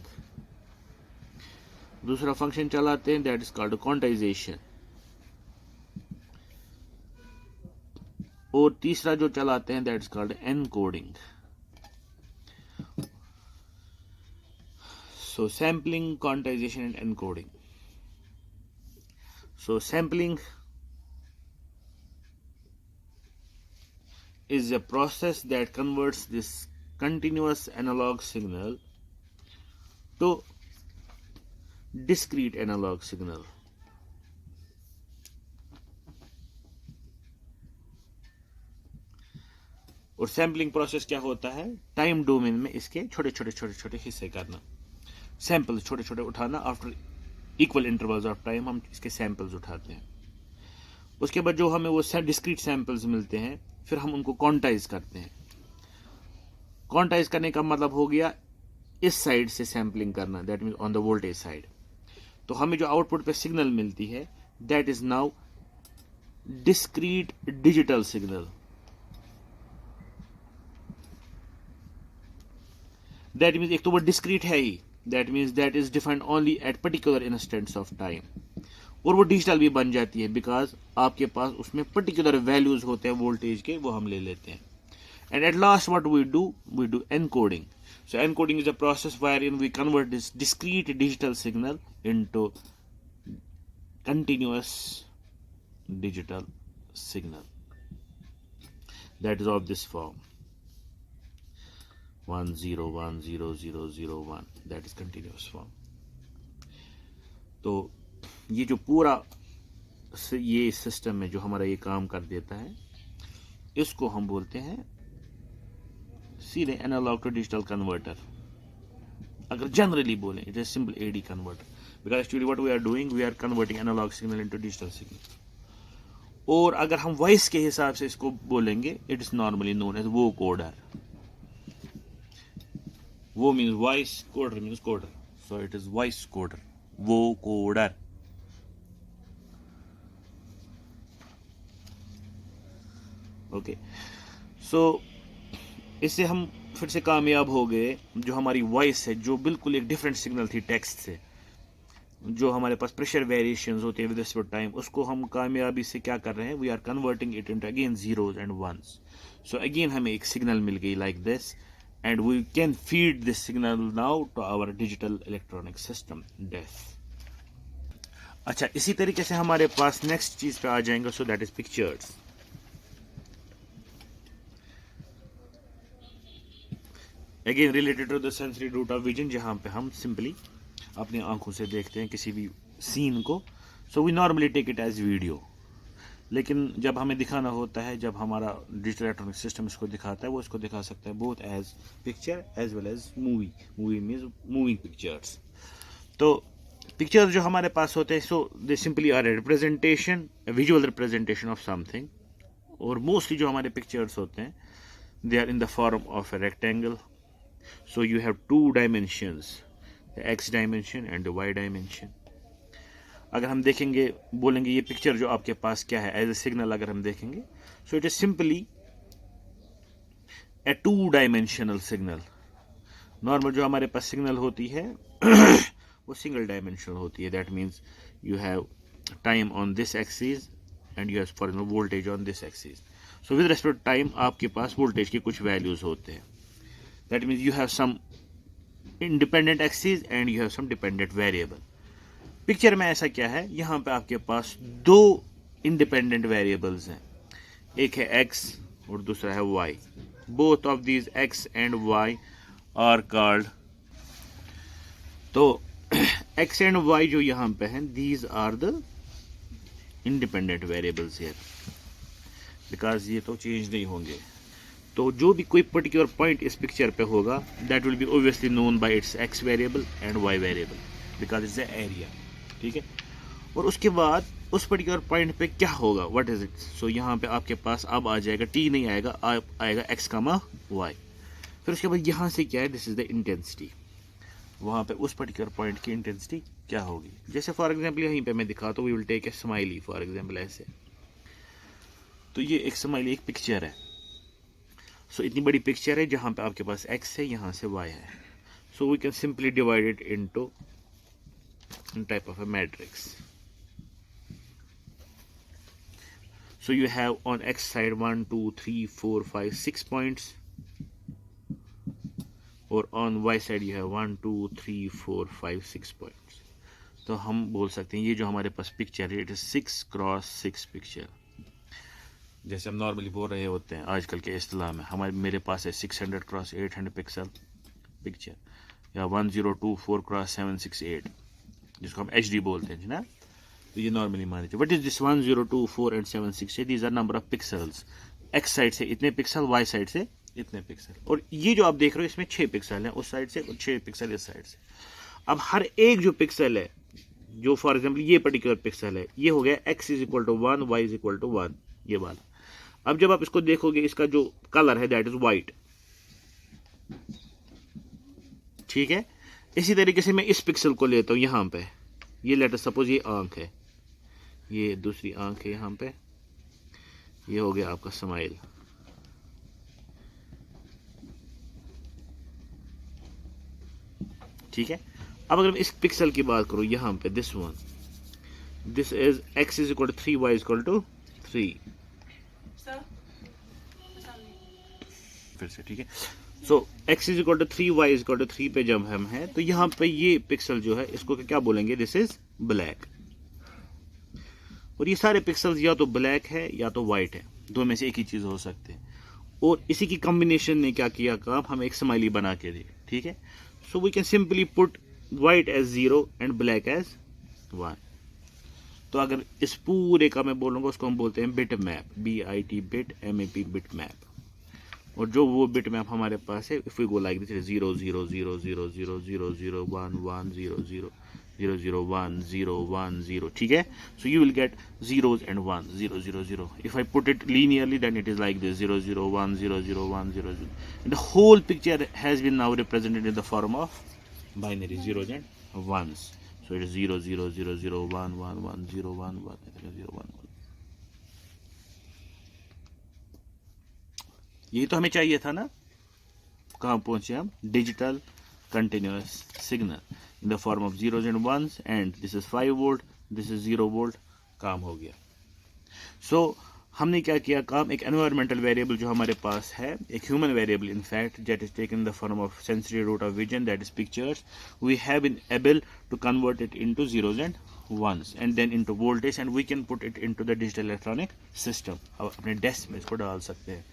दूसरा फंक्शन चलाते हैं that is called quantization। और तीसरा जो चलाते हैं that is called encoding. So sampling, quantization and encoding. So sampling is a process that converts this continuous analog signal to discrete analog signal. और sampling process क्या होता है, टाइम डोमेन में इसके छोटे छोटे हिस्से करना, सैंपल्स छोटे छोटे उठाना, after equal intervals of time हम इसके सैंपल्स उठाते हैं। उसके बाद जो हमें वो डिस्क्रीट सैंपल्स मिलते हैं फिर हम उनको क्वांटाइज करते हैं। क्वांटाइज करने का मतलब हो गया इस साइड से सैम्पलिंग करना, that means on the voltage side. तो हमें जो आउटपुट पे सिग्नल मिलती है that is now discrete digital signal. That means एक तो वो डिस्क्रीट है ही, that means that is defined only at particular instants of time. और वो डिजिटल भी बन जाती है, बिकॉज आपके पास उसमें पर्टिकुलर वैल्यूज होते हैं वोल्टेज के, वो हम ले लेते हैं. And at last, what we do encoding. So encoding is a process wherein we convert this discrete digital signal into continuous digital signal that is of this form 1 0 1 0 0 0 1. That is continuous form. तो ये जो पूरा ये system में जो हमारा ये काम कर देता है, इसको हम बोलते हैं सीधे एनालॉग टू डिजिटल कन्वर्टर. अगर जनरली बोलें, it is simple AD converter, because actually what we are doing, we are converting analogue signal into digital signal. और अगर हम वॉइस के हिसाब से इसको बोलेंगे, it is normally known as vocoder. Vo means voice, coder means coder, so it is voice coder, vocoder. Okay, so इससे हम फिर से कामयाब हो गए. जो हमारी वॉइस है, जो बिल्कुल एक डिफरेंट सिग्नल थी टेक्स्ट से, जो हमारे पास प्रेशर वेरिएशंस होते हैं विद रिस्पेक्ट टाइम, उसको हम कामयाबी से क्या कर रहे हैं, we are converting it into again zeros and ones. So again हमें एक सिग्नल मिल गई like this, and we can feed this signal now to our digital electronic system डेफ. अच्छा, इसी तरीके से हमारे पास नेक्स्ट चीज पे आ जाएंगे. So that is pictures. Again related to the sensory route of vision, जहाँ पे हम सिंपली अपनी आंखों से देखते हैं किसी भी सीन को. So we normally take it as video, लेकिन जब हमें दिखाना होता है, जब हमारा डिजिटल इलेक्ट्रॉनिक सिस्टम इसको दिखाता है, वो इसको दिखा सकता है both as picture as well as movie. Movie means moving pictures. तो पिक्चर्स जो हमारे पास होते हैं, so they simply are a representation, visual representation of something. और मोस्टली जो हमारे पिक्चर्स होते हैं, they are in the form of a rectangle. So you have two dimensions, the x dimension and the y dimension. अगर हम देखेंगे, बोलेंगे ये पिक्चर जो आपके पास क्या है एज ए सिग्नल, अगर हम देखेंगे, सो it is simply A two dimensional signal. Normal जो हमारे पास सिग्नल होती है वो सिंगल डायमेंशनल होती है. That means you have time on this axis and you have for example voltage on this axis. So with respect time आपके पास voltage के कुछ वैल्यूज होते हैं. That means you have some independent axis and you have some dependent variable. Picture में ऐसा क्या है, यहाँ पे आपके पास दो इंडिपेंडेंट वेरिएबल्स हैं, एक है x और दूसरा है y. Both of these x and y are called, तो x एंड y जो यहाँ पे हैं, these are the independent variables here, because ये तो चेंज नहीं होंगे. तो जो भी कोई पर्टिकुलर पॉइंट इस पिक्चर पे होगा, that will be obviously known by its x variable and y variable, because it's the area. ठीक है, और उसके बाद उस पर्टिकुलर पॉइंट पे क्या होगा, व्हाट इज इट. सो यहाँ पे आपके पास अब आ जाएगा, टी नहीं आएगा, आएगा एक्स कामा वाई. फिर उसके बाद यहाँ से क्या है, दिस इज द इंटेंसिटी. वहाँ पे उस पर्टिकुलर पॉइंट की इंटेंसिटी क्या होगी. जैसे फॉर एग्जाम्पल यहीं पे मैं दिखाता हूँ, we will take a smiley for example ऐसे. तो ये एक स्माइली एक पिक्चर है. सो इतनी बड़ी पिक्चर है जहाँ पे आपके पास x है, यहाँ से y है. So we can simply divide it into type of a matrix. So you have on x side 1 2 3 4 5 6 points, और on y side you have 1 2 3 4 5 6 points. तो हम बोल सकते हैं ये जो हमारे पास पिक्चर है, इट इज 6x6 पिक्चर. जैसे हम नॉर्मली बोल रहे होते हैं आजकल के इस्तेलाह में, मेरे पास है 600x800 पिक्सल पिक्चर, या 1024x768, जिसको हम HD बोलते हैं ना. तो ये नॉर्मली मान लीजिए, what is this 1024 and 768, these are number of pixels. X side से इतने पिक्सल, वाई साइड से इतने पिक्सल. और ये जो आप देख रहे हो, इसमें 6 पिक्सल हैं उस साइड से और 6 पिक्सल इस साइड से. अब हर एक जो पिक्सल है, जो फॉर एग्जाम्पल ये पर्टिकुलर पिक्सल है, ये हो गया x is equal to 1, y is equal to 1, ये वाला. अब जब आप इसको देखोगे, इसका जो कलर है दैट इज वाइट. ठीक है, इसी तरीके से मैं इस पिक्सल को लेता हूं यहां पे, ये लेटर सपोज ये आंख है, ये दूसरी आंख है यहां पे, ये हो गया आपका स्माइल. ठीक है, अब अगर मैं इस पिक्सल की बात करूं यहां पे, this one, this is x is equal to 3, y is equal to 3. फिर से ठीक है. So x is equal to 3, y is equal to 3 पे जब हम हैं तो यहाँ पे ये पिक्सल जो है इसको क्या बोलेंगे, दिस इज ब्लैक. और ये सारे पिक्सल्स या तो ब्लैक है या तो वाइट है, दो में से एक ही चीज हो सकते हैं. और इसी की कॉम्बिनेशन ने क्या किया काम, हमें एक स्माइली बना के दी. ठीक है. So we can simply put white as 0 and black as 1. तो अगर इस पूरे का मैं बोलूंगा उसको हम बोलते हैं bit map, BIT bit MAP bit map. और जो वो बिट मैप हमारे पास है, if we go like this 0 0 0 0 0 0 0 1 1 0 0 0 0 1 0 1 0. ठीक है. So you will gate zeros and 1 0 0 0. If I put it linearly then it is like this 0 0 1 0 0 1 0 0. And the whole picture has been now represented in the form of binary zeros and ones. So it is 0 0 0 0 1 1 1 0 1 1 0 1 1. यही तो हमें चाहिए था ना. कहाँ पहुंचे हम, digital continuous signal in the form of zeros and ones, and this is 5 volt, this is 0 volt. काम हो गया. सो हमने क्या किया काम, एक एनवायरमेंटल वेरिएबल जो हमारे पास है, एक human variable in fact that is taken in the form of sensory route of vision, that is pictures. We have been able to convert it into zeros and ones and then into voltage, and we can put it into the digital electronic system. अब अपने desk में इसको डाल सकते हैं.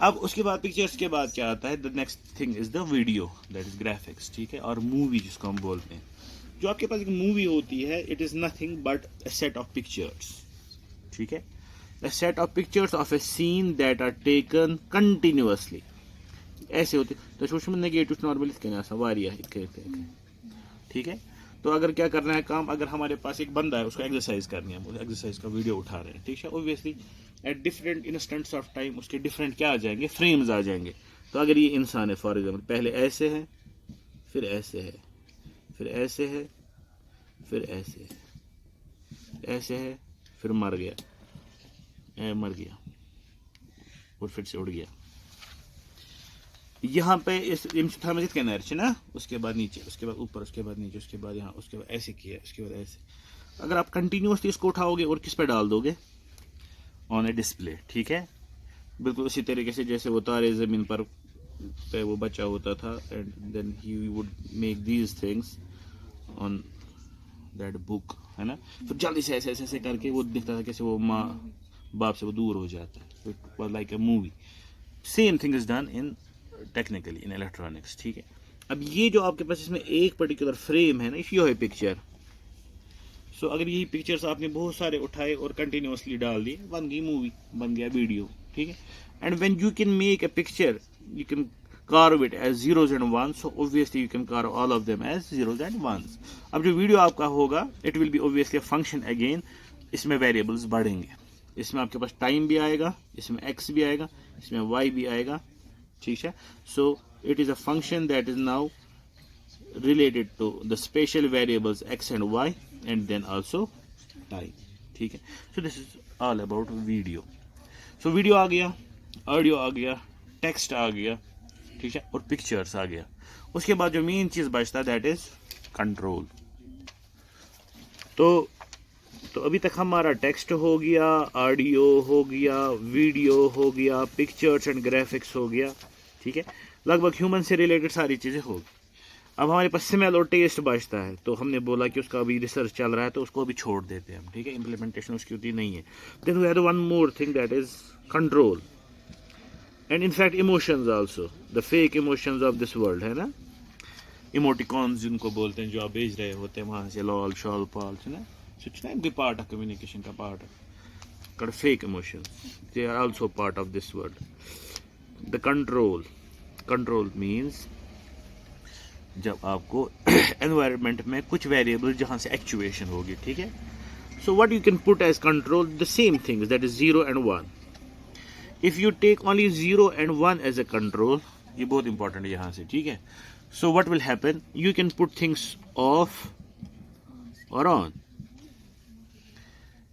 अब उसके बाद पिक्चर्स के बाद क्या आता है, the next thing is the video, that is graphics. ठीक है. और मूवी जिसको हम बोलते हैं. जो आपके पास एक मूवी होती है, it is nothing but a set of pictures. ठीक है. A set of pictures of a scene that are taken continuously. ऐसे होते तो सोशल नेगेटिव नॉर्मली कहना ऐसा वारिया. ठीक है. तो अगर क्या करना है काम, अगर हमारे पास एक बंदा है उसको एक्सरसाइज करनी है, एक्सरसाइज का वीडियो उठा रहे हैं. ठीक है. Obviously at different instants of time उसके डिफरेंट क्या आ जाएंगे, फ्रेम्स आ जाएंगे. तो अगर ये इंसान है फॉर एग्जाम्पल, पहले ऐसे है, फिर ऐसे है, फिर ऐसे है, फिर ऐसे है, ऐसे है, फिर मर गया, मर गया और फिर से उड़ गया. यहाँ पे इस मस्जिद के नर्च ना, उसके बाद नीचे, उसके बाद ऊपर, उसके बाद नीचे, उसके बाद यहाँ, उसके बाद ऐसे किया, उसके बाद ऐसे. अगर आप कंटिन्यूसली इसको उठाओगे और किस पे डाल दोगे, ऑन ए डिस्प्ले. ठीक है. बिल्कुल उसी तरीके से जैसे वो तारे ज़मीन पर पे वो बचा होता था, and then he would make these things on that book, है ना. फिर जल्दी से ऐसे ऐसे करके वो दिखता था कैसे वो माँ बाप से वो दूर हो जाता है. It was like a movie. Same thing is done in technically in electronics. ठीक है. अब ये जो आपके पास इसमें एक पर्टिकुलर फ्रेम है ना, ये है पिक्चर. सो अगर यही पिक्चर्स आपने बहुत सारे उठाए और कंटिन्यूसली डाल दिए, बन गई मूवी, बन गया वीडियो. ठीक है. And when you can make a picture, you can carve it as zeros and ones, so obviously you can carve all of them as zeros and ones. अब जो वीडियो आपका होगा, it will be obviously a function again. इसमें variables बढ़ेंगे. इसमें आपके पास time भी आएगा, इसमें x भी आएगा, इसमें y भी आएगा. ठीक है. So it is a function that is now related to the spatial variables x and y and then also time. ठीक है. So this is all about video. So video आ गया, ऑडियो आ गया, टेक्स्ट आ गया. ठीक है. और पिक्चर्स आ गया. उसके बाद जो मेन चीज बचता है दैट इज कंट्रोल. तो अभी तक हमारा टेक्स्ट हो गया, ऑडियो हो गया, वीडियो हो गया, पिक्चर्स एंड ग्राफिक्स हो गया. ठीक है. लगभग ह्यूमन से रिलेटेड सारी चीजें होगी. अब हमारे पास स्मेल और टेस्ट बचता है, तो हमने बोला कि उसका अभी रिसर्च चल रहा है तो उसको अभी छोड़ देते हैं हम. ठीक है. इंप्लीमेंटेशन उसकी उतनी नहीं है. Then we have one more thing that is control and in fact emotions also, the fake emotions of this world, है ना. इमोटिकॉन्स जिनको बोलते हैं, जो आप भेज रहे होते हैं वहां से, लॉल शॉल पॉल, है ना. It's not the part of communication का पार्ट है. Fake emotions, they are also part of this world. The control means जब आपको एनवायरनमेंट में कुछ वेरिएबल जहां से एक्चुएशन होगी. ठीक है. So what you can put as control, the same things, that is 0 and 1. If you take only 0 and 1 as a control, ये बहुत इंपॉर्टेंट है यहां से. ठीक है. So what will happen, you can put things off और on.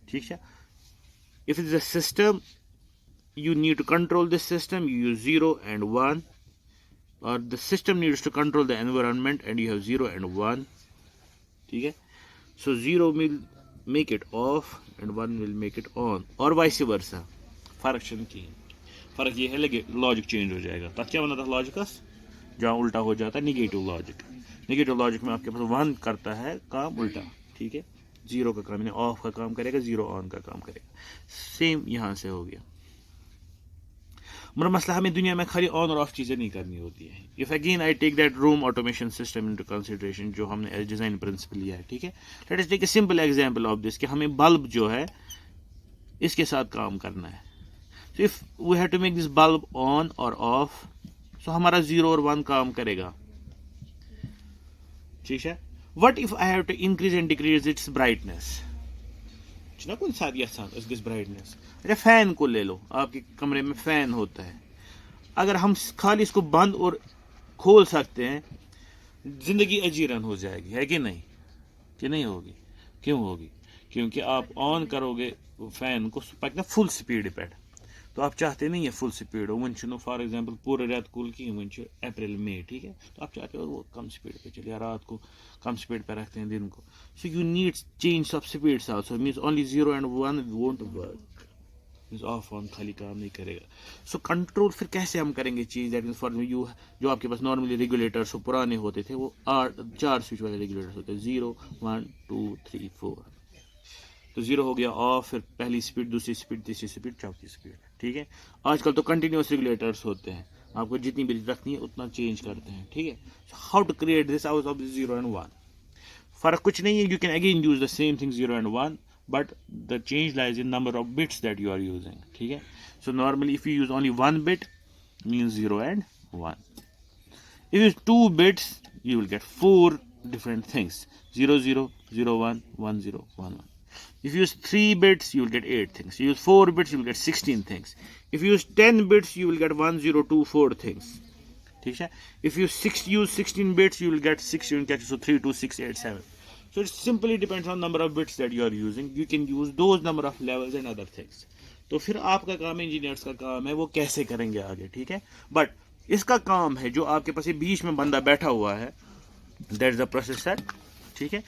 ठीक है. If it is a system, you need to control this system, you use 0 and 1, or the system needs to control the environment and you have 0 and 1. ठीक है. So 0 will make it off and one will make it on और vice versa. फर्क छन की फर्क ये है लगे लॉजिक चेंज हो जाएगा तब क्या बना था लॉजिकस जहाँ उल्टा हो जाता है निगेटिव लॉजिक में आपके पास 1 करता है काम उल्टा ठीक है 0 का काम यानी ऑफ का काम करेगा 0 ऑन का काम करेगा सेम यहाँ से हो गया मगर मसला हमें दुनिया में खाली ऑन और ऑफ चीज़ें नहीं करनी होती है if again I take that room automation system into consideration जो हमने एज डिज़ाइन प्रिंसिपल लिया है ठीक है let us take a simple example of this कि हमें बल्ब जो है इसके साथ काम करना है so if we have to make this bulb on or off so हमारा 0 और 1 काम करेगा ठीक है what if I have to increase and decrease its brightness ना कौन सा दिस ब्राइटनेस अच्छा फैन को ले लो आपके कमरे में फैन होता है अगर हम खाली इसको बंद और खोल सकते हैं जिंदगी अजीरन हो जाएगी है कि नहीं होगी क्यों होगी क्योंकि आप ऑन करोगे फैन को पकना फुल स्पीड पे तो आप चाहते नहीं है फुल स्पीड हो वन फॉर एग्जांपल पूरे रात कुल की वन अप्रैल मई ठीक है तो आप चाहते हो वो कम स्पीड पे चलिए रात को कम स्पीड पे रखते हैं दिन को so you need change of speeds also means only 0 and 1 won't work means of on खाली काम नहीं करेगा सो कंट्रोल फिर कैसे हम करेंगे चीज दैट मींस फॉर यू जो आपके पास नॉर्मली रेगुलेटर्स पुराने होते थे वो 4 स्विच वाले रेगुलेटर्स होते हैं 0 1 2 3 4 तो 0 हो गया ऑफ फिर पहली स्पीड दूसरी स्पीड तीसरी स्पीड चौथी स्पीड ठीक है आजकल तो कंटिन्यूस रेगुलेटर्स होते हैं आपको जितनी बिजली रखनी है उतना चेंज करते हैं ठीक है how to create this out of 0 and 1 फर्क कुछ नहीं है you can again use the same thing 0 and 1 but the change lies in number of bits that you are using ठीक है so normally if you use only 1 bit means 0 and 1 if you use 2 bits you will get 4 different things 0 0 0 1 1 0 1 1 if you use 3 bits you will get 8 things you use 4 bits you will get 16 things if you use 10 bits you will get 1 0 2 4 things ठीक है if you use 16 bits you will get 6 unit catches so 3 2 6 8 7 so it simply depends on number of bits that you are using you can use those number of levels and other things तो फिर आपका काम engineers का काम है वो कैसे करेंगे आगे ठीक है बट इसका काम है जो आपके पास ये बीच में बंदा बैठा हुआ है दैट इज द प्रोसेसर ठीक है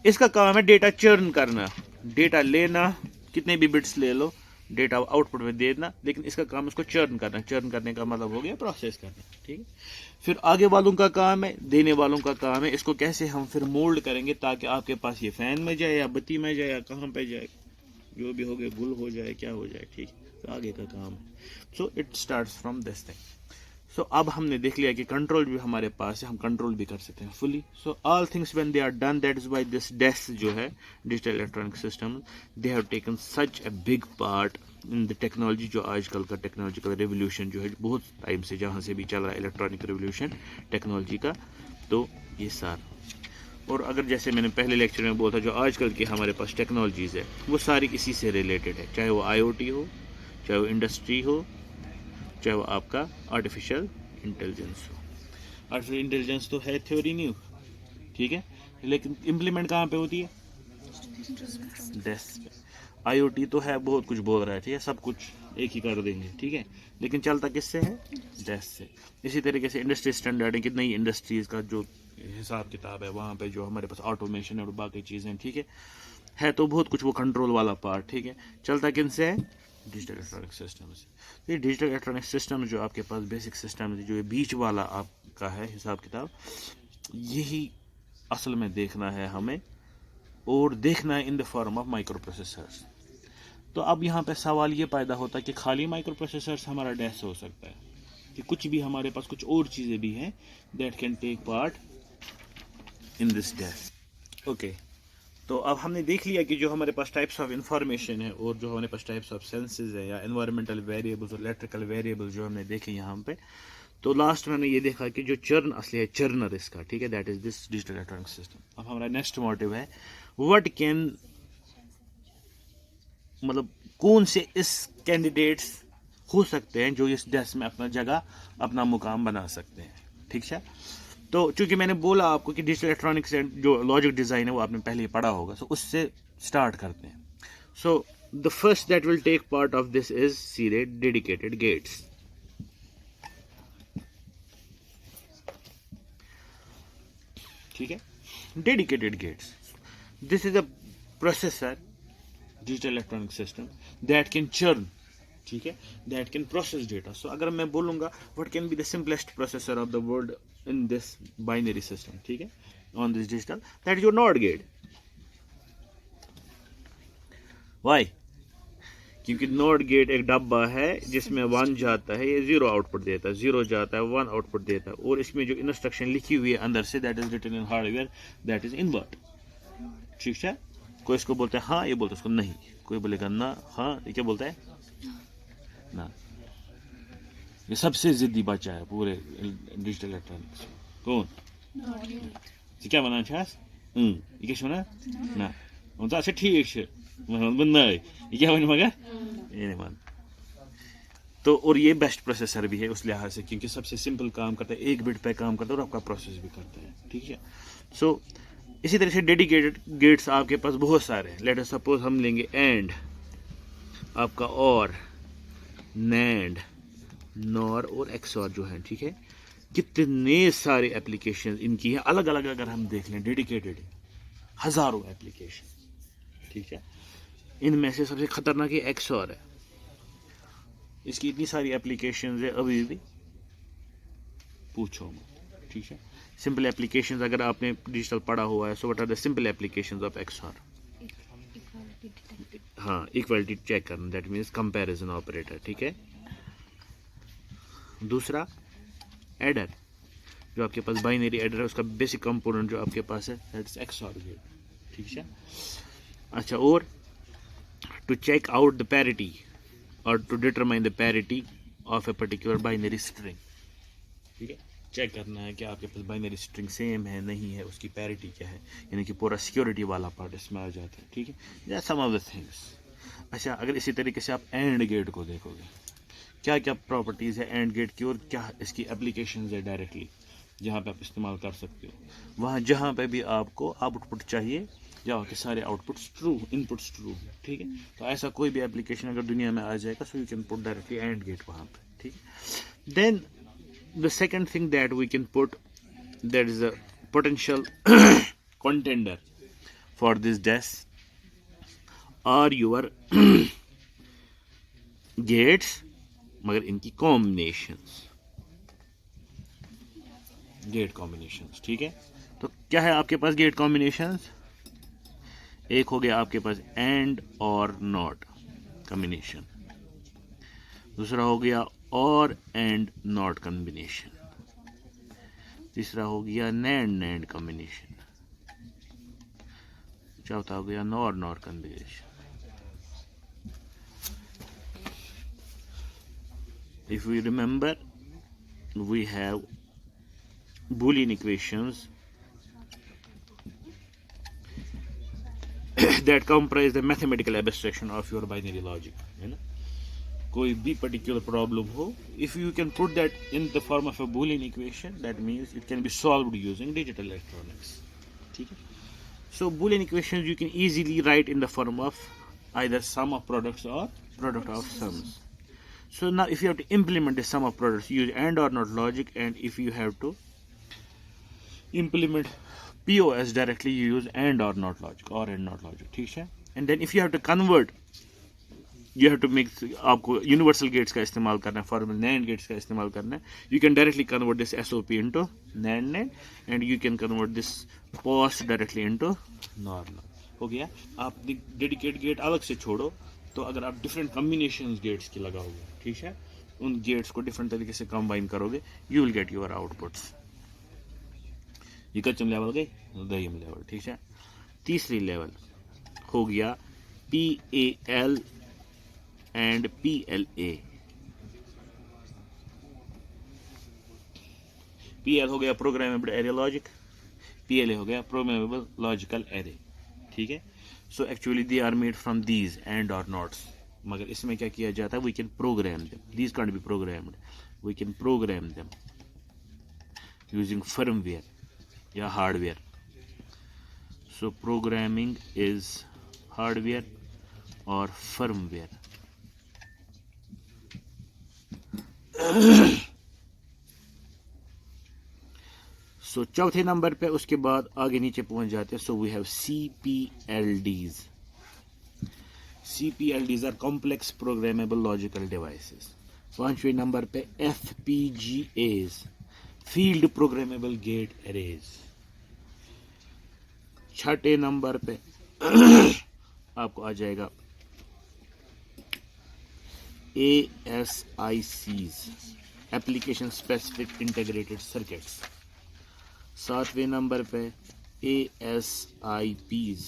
इसका काम है डेटा चर्न करना डेटा लेना कितने भी बिट्स ले लो डेटा आउटपुट में देना लेकिन इसका काम उसको चर्न करने का मतलब हो गया प्रोसेस करना ठीक है फिर आगे वालों का काम है देने वालों का काम है इसको कैसे हम फिर मोल्ड करेंगे ताकि आपके पास ये फैन में जाए या बत्ती में जाए या कहाँ पे जाए जो भी हो गया गुल हो जाए क्या हो जाए ठीक तो आगे का काम है so it starts from this thing so अब हमने देख लिया कि कंट्रोल भी हमारे पास है हम कंट्रोल भी कर सकते हैं fully so all things when they are done that is why this डेस जो है digital electronic system they have taken such a big part in the technology जो आजकल का टेक्नोलॉजिकल रेवोल्यूशन जो है बहुत टाइम से जहाँ से भी चल रहा है इलेक्ट्रॉनिक रेवोल्यूशन टेक्नोलॉजी का तो ये सारा और अगर जैसे मैंने पहले लेक्चर में बोला था जो आजकल की हमारे पास टेक्नोलॉजीज़ है वो सारी इसी से रिलेटेड है चाहे वो IoT हो चाहे वो इंडस्ट्री हो चाहे वो आपका आर्टिफिशियल इंटेलिजेंस हो आर्टिफिशियल इंटेलिजेंस तो है थ्योरी नहीं ठीक है लेकिन इम्प्लीमेंट कहाँ पे होती है डेस्क पे IoT तो है बहुत कुछ बोल रहा है ठीक है सब कुछ एक ही कर देंगे ठीक है लेकिन चलता किससे है डेस्क से इसी तरीके से इंडस्ट्री स्टैंडर्ड है कि नई इंडस्ट्रीज़ का जो हिसाब किताब है वहाँ पे जो हमारे पास ऑटोमेशन है और बाकी चीज़ें ठीक है तो बहुत कुछ वो कंट्रोल वाला पार्ट ठीक है चलता किन से है डिजिटल इलेक्ट्रॉनिक सिस्टम से ये डिजिटल इलेक्ट्रॉनिक सिस्टम जो आपके पास बेसिक सिस्टम है जो ये बीच वाला आपका है हिसाब किताब यही असल में देखना है हमें और देखना है इन the form of micro processors तो अब यहाँ पे सवाल ये पैदा होता है कि खाली माइक्रो प्रोसेसर्स हमारा डेस हो सकता है कि कुछ भी हमारे पास कुछ और चीज़ें भी हैं that can take part in this डेस ओके तो अब हमने देख लिया कि जो हमारे पास टाइप्स ऑफ इंफॉर्मेशन है और जो हमारे पास टाइप्स ऑफ सेंसेस है या एनवायरमेंटल वेरिएबल्स और इलेक्ट्रिकल वेरिएबल्स जो हमने देखे यहाँ पे तो लास्ट में हमने ये देखा कि जो चर्न असली है चर्नर इसका ठीक है that is this digital electronic system अब हमारा नेक्स्ट मोटिव है व्हाट कैन मतलब कौन से इस कैंडिडेट्स हो सकते हैं जो इस डेस्क में अपना जगह अपना मुकाम बना सकते हैं ठीक है तो चूंकि मैंने बोला आपको कि डिजिटल इलेक्ट्रॉनिक्स जो लॉजिक डिज़ाइन है वो आपने पहले ही पढ़ा होगा सो उससे स्टार्ट करते हैं so the first that will take part of this is सीधे डेडिकेटेड गेट्स ठीक है dedicated gates this is a processor, digital electronic system, that can churn, ठीक है, that can process data. So अगर मैं बोलूँगा what can be the simplest processor of the world in this binary system, ठीक है, on this digital, that is your NOR gate. Why? क्योंकि not gate एक डब्बा है जिसमें 1 जाता है, ये 0 आउटपुट देता है, 0 जाता है 1 आउटपुट देता है, और इसमें जो इंस्ट्रक्शन लिखी हुई है अंदर से, that is written in hardware, that is invert, ठीक है. कोई इसको बोलता है हाँ, ये बोलता है उसको नहीं, कोई बोलेगा ना हाँ, ये क्या बोलता है ना. ये सबसे जिद्दी बच्चा है पूरे डिजिटल इलेक्ट्रॉनिक्स. कौन ये क्या वनान छास ये क्या वनान ना हम तो अच्छा ठीक है नहीं, ये क्या वन मगर ये नहीं मान. तो और ये बेस्ट प्रोसेसर भी है उस लिहाज से क्योंकि सबसे सिंपल काम करता है, 1 बिट पे काम करता है और आपका प्रोसेस भी करता है, ठीक है. सो इसी तरह से डेडिकेटेड गेट्स आपके पास बहुत सारे हैं. लेट अस सपोज हम लेंगे एंड, आपका और, नैंड, नॉर और एक्सऑर जो है, ठीक है. कितने सारे एप्लीकेशन इनकी है अलग अलग. अगर हम देख लें डेडिकेटेड हजारों एप्लीकेशन, ठीक है. इनमें से सबसे खतरनाक ये एक्सऑर है, इसकी इतनी सारी एप्लीकेशंस है अभी भी पूछो मत, ठीक है. सिंपल एप्लीकेशंस अगर आपने डिजिटल पढ़ा हुआ है, so what are the simple applications of XOR. हाँ, इक्वालिटी चेक करना, दैट मीन्स कंपैरिजन ऑपरेटर, ठीक है. दूसरा एडर, जो आपके पास बाइनरी एडर है, उसका बेसिक कंपोनेंट जो आपके पास है, दैट इज एक्सऑर गेट, ठीक है. अच्छा, और to check out the parity or to determine the parity of a particular binary string, ठीक है. चेक करना है कि आपके पास बाइनरी स्ट्रिंग सेम है नहीं है, उसकी पैरिटी क्या है, यानी कि पूरा सिक्योरिटी वाला पार्ट इसमें आ जाता है, ठीक है. या सम ऑफ द थिंग्स. अच्छा, अगर इसी तरीके से आप एंड गेट को देखोगे, क्या क्या प्रॉपर्टीज़ है एंड गेट की और क्या इसकी एप्लीकेशंस है डायरेक्टली जहाँ पे आप इस्तेमाल कर सकते हो. वहाँ जहाँ पे भी आपको आउटपुट चाहिए या के सारे आउटपुट्स ट्रू, इनपुट्स ट्रू, ठीक है. तो ऐसा कोई भी एप्लीकेशन अगर दुनिया में आ जाएगा, so you can put directly and gate वहाँ पे, ठीक है. Then the second thing that we can put, that is a potential contender for this desk are your gates, मगर इनकी कॉम्बिनेशंस, गेट कॉम्बिनेशंस, ठीक है. तो क्या है आपके पास गेट कॉम्बिनेशंस? एक हो गया आपके पास एंड और नॉट कॉम्बिनेशन, दूसरा हो गया और एंड नॉट कॉम्बिनेशन, तीसरा हो गया नैंड नैंड कॉम्बिनेशन, चौथा हो गया nor nor combination. If we remember, we have Boolean equations that comprise the mathematical abstraction of your binary logic, है ना. कोई भी particular problem हो, if you can put that in the form of a Boolean equation, that means it can be solved using digital electronics, ठीक है. So Boolean equations you can easily write in the form of either sum of products or product of sums. So now if you have to implement the sum of products, use AND or NOT logic, and if you have to implement POS directly, you use AND or NOT logic or AND NOT logic, ठीक है. And then if you have to convert, you have to make, आपको universal gates का इस्तेमाल करना है, formal NAND gates का इस्तेमाल करना है. You can directly convert this SOP into NAND NAND, and you can convert this POS directly into NOR NOR. हो गया. आप डेडिकेट गेट अलग से छोड़ो, तो अगर आप डिफरेंट कॉम्बिनेशन गेट्स की लगाओगे, ठीक है, उन गेट्स को डिफरेंट तरीके से कंबाइन करोगे, you will get your outputs. ये कच्चम लेवल गई, दहीम लेवल, ठीक है. तीसरी लेवल हो गया PAL एंड PLA. PL हो गया प्रोग्रामेबल एरे लॉजिक, PLA हो गया प्रोग्रामेबल लॉजिकल एरे, ठीक है. So actually they are made from these and or nots, मगर इसमें क्या किया जाता है, we can program them. These can't be programmed, we can program them using firmware या hardware. So programming is hardware or firmware. So चौथे number पे उसके बाद आगे नीचे पहुंच जाते हैं. So we have CPLDs, CPLDs are complex programmable logical devices. 5वें नंबर पे FPGAs, field programmable gate arrays. 6ठे नंबर पे आपको आ जाएगा ASICs, application specific integrated circuits. 7वें नंबर पे ASIPs,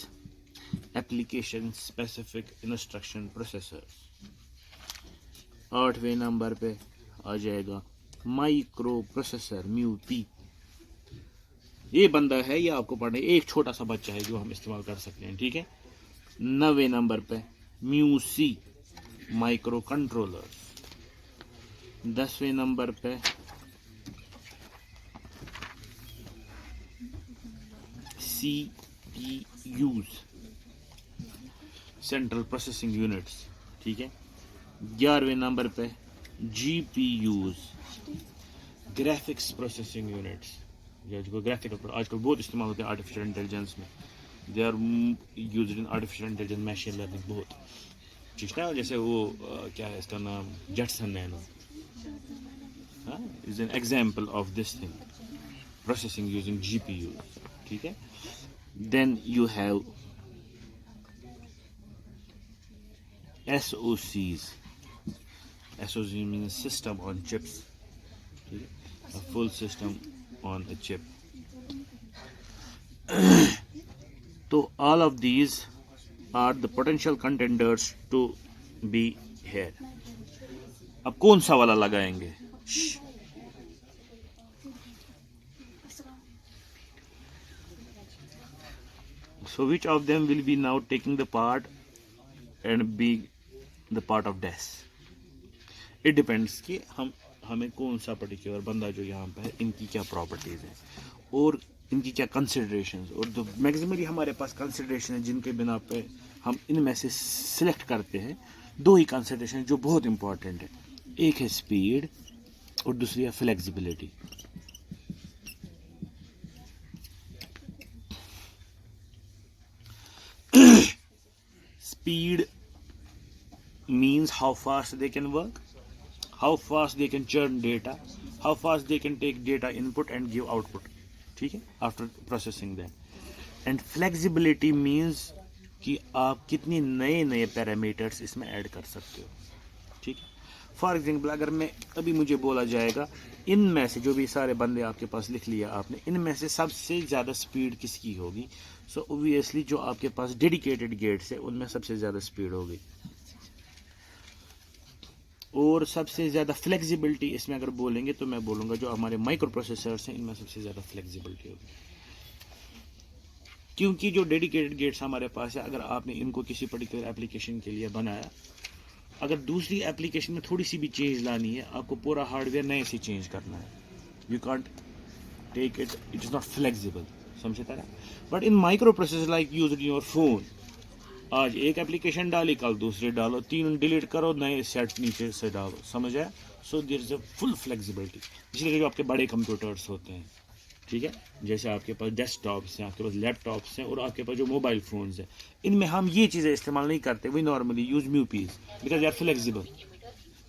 application specific instruction processor. 8वें नंबर पे आ जाएगा माइक्रो प्रोसेसर MUP। ये बंदा है, ये आपको पढ़ना है, एक छोटा सा बच्चा है जो हम इस्तेमाल कर सकते हैं, ठीक है। 9वें नंबर पे MUC, माइक्रो कंट्रोलर। 10वें नंबर पे CPUs, सेंट्रल प्रोसेसिंग यूनिट्स, ठीक है। 11वें नंबर पे GPUs, ग्राफिक्स प्रोसेसिंग यूनिट्स, जो ग्राफिकल आजकल बहुत इस्तेमाल होते हैं आर्टिफिशियल इंटेलिजेंस में। They are used in artificial intelligence, machine learning बहुत, ठीक है। जैसे वो क्या है इसका नाम, Jetson Nano is an example of this thing, processing using GPU, ठीक है। Then you have SoCs, SoC means system on chips, a full system on a chip. So all of these are the potential contenders to be here. अब कौन सा वाला लगाएंगे? So which of them will be now taking the part and be the part of DES? It depends कि हमें कौन सा particular बंदा जो यहाँ पे है, इनकी क्या प्रॉपर्टीज है और इनकी क्या कंसिडरेशंस, और जो मैक्सिमली हमारे पास कंसिडरेशन है जिनके बिना पे हम इनमें से सिलेक्ट करते हैं, दो ही कंसिडरेशन जो बहुत इंपॉर्टेंट है, एक है स्पीड और दूसरी है flexibility. Speed means how fast they can work, how fast they can churn data, how fast they can take data input and give output, ठीक है, after processing them. And flexibility means कि आप कितनी नए नए पैरामीटर्स इसमें add कर सकते हो, ठीक है। फॉर एग्जाम्पल अगर मैं अभी मुझे बोला जाएगा इनमें से जो भी सारे बंदे आपके पास लिख लिया आपने, इनमें से सबसे ज़्यादा स्पीड किसकी होगी, सो ऑब्वियसली जो आपके पास डेडिकेटेड गेट्स है उनमें सबसे ज़्यादा स्पीड होगी। और सबसे ज़्यादा फ्लेक्सिबिलिटी इसमें अगर बोलेंगे तो मैं बोलूँगा जो हमारे माइक्रो प्रोसेसर्स हैं इनमें सबसे ज़्यादा फ्लेक्सिबिलिटी होगी, क्योंकि जो डेडिकेटेड गेट्स हमारे पास है, अगर आपने इनको किसी पर्टिकुलर एप्लीकेशन के लिए बनाया, अगर दूसरी एप्लीकेशन में थोड़ी सी भी चेंज लानी है, आपको पूरा हार्डवेयर नए से चेंज करना है, you can't take it, it is not flexible, समझता है। But in micro processor like use in your phone, आज एक एप्लीकेशन डाली कल दूसरी डालो, तीन डिलीट करो, नए सेट नीचे से डालो, समझ आया। So there is a full flexibility. इसलिए जो आपके बड़े कंप्यूटर्स होते हैं, ठीक है, जैसे आपके पास डेस्कटॉप्स हैं, आपके पास लैपटॉप्स हैं और आपके पास जो मोबाइल फ़ोन्स हैं, इनमें हम ये चीज़ें इस्तेमाल नहीं करते, we normally use MUPs because they are flexible.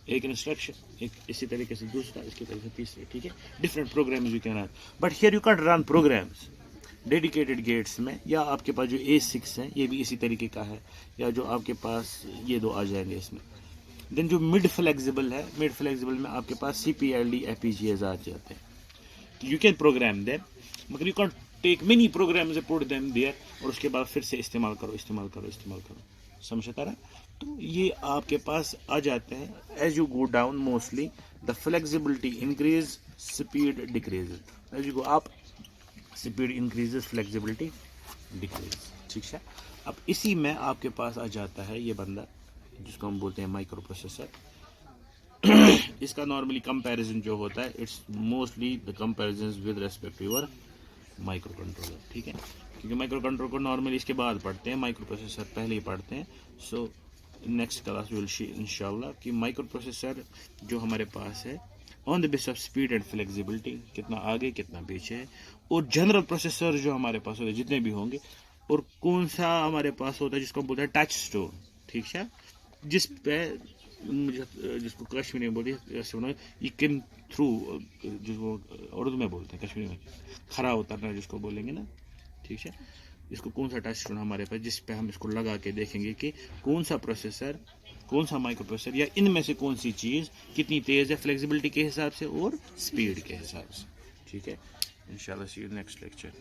एक इंस्ट्रक्शन, एक इसी तरीके से दूसरा, इसकी तरीके से तीसरे, ठीक है, different programs you can run, but here you can run programs dedicated gates में, या आपके पास जो A6 है ये भी इसी तरीके का है, या जो आपके पास ये दो आ जाएंगे इसमें। देन जो मिड फ्लेक्सिबल है, मिड फ्लेक्सिबल में आपके पास CPLD FPGAs आ जाते हैं, यू कैन प्रोग्राम देम, मगर you can take many programs put them there और उसके बाद फिर से इस्तेमाल करो, समझता रहा। तो ये आपके पास आ जाते हैं। As you go down mostly the flexibility increase, speed decrease, as you go up speed increases, flexibility decrease, ठीक है। अब इसी में आपके पास आ जाता है ये बंदा जिसको हम बोलते हैं माइक्रो प्रोसेसर। इसका नॉर्मली कंपैरिजन जो होता है, it's mostly the comparison with respect to your micro controller, ठीक है, क्योंकि माइक्रो कंट्रोलर को नॉर्मली इसके बाद पढ़ते हैं, माइक्रो प्रोसेसर पहले ही पढ़ते हैं। So next class will see इंशाल्लाह कि माइक्रो प्रोसेसर जो हमारे पास है on the base of speed and flexibility, कितना आगे कितना पीछे है, और जनरल प्रोसेसर जो हमारे पास होते हैं जितने भी होंगे, और कौन सा हमारे पास होता है जिसको हम बोलते हैं टच स्टोन, ठीक है, जिस पे मुझे जिसको कश्मीरी में बोलिए ये किन थ्रू, जिसको उर्दू में बोलते हैं कश्मीरी में खरा उतरना जिसको बोलेंगे ना, ठीक है। इसको कौन सा टच स्टोन हमारे पास जिस पे हम इसको लगा के देखेंगे कि कौन सा प्रोसेसर, कौन सा माइक्रो प्रोसेसर या इनमें से कौन सी चीज़ कितनी तेज़ है फ्लेक्सिबिलिटी के हिसाब से और स्पीड के हिसाब से, ठीक है। इंशाल्लाह सी यू नेक्स्ट लेक्चर।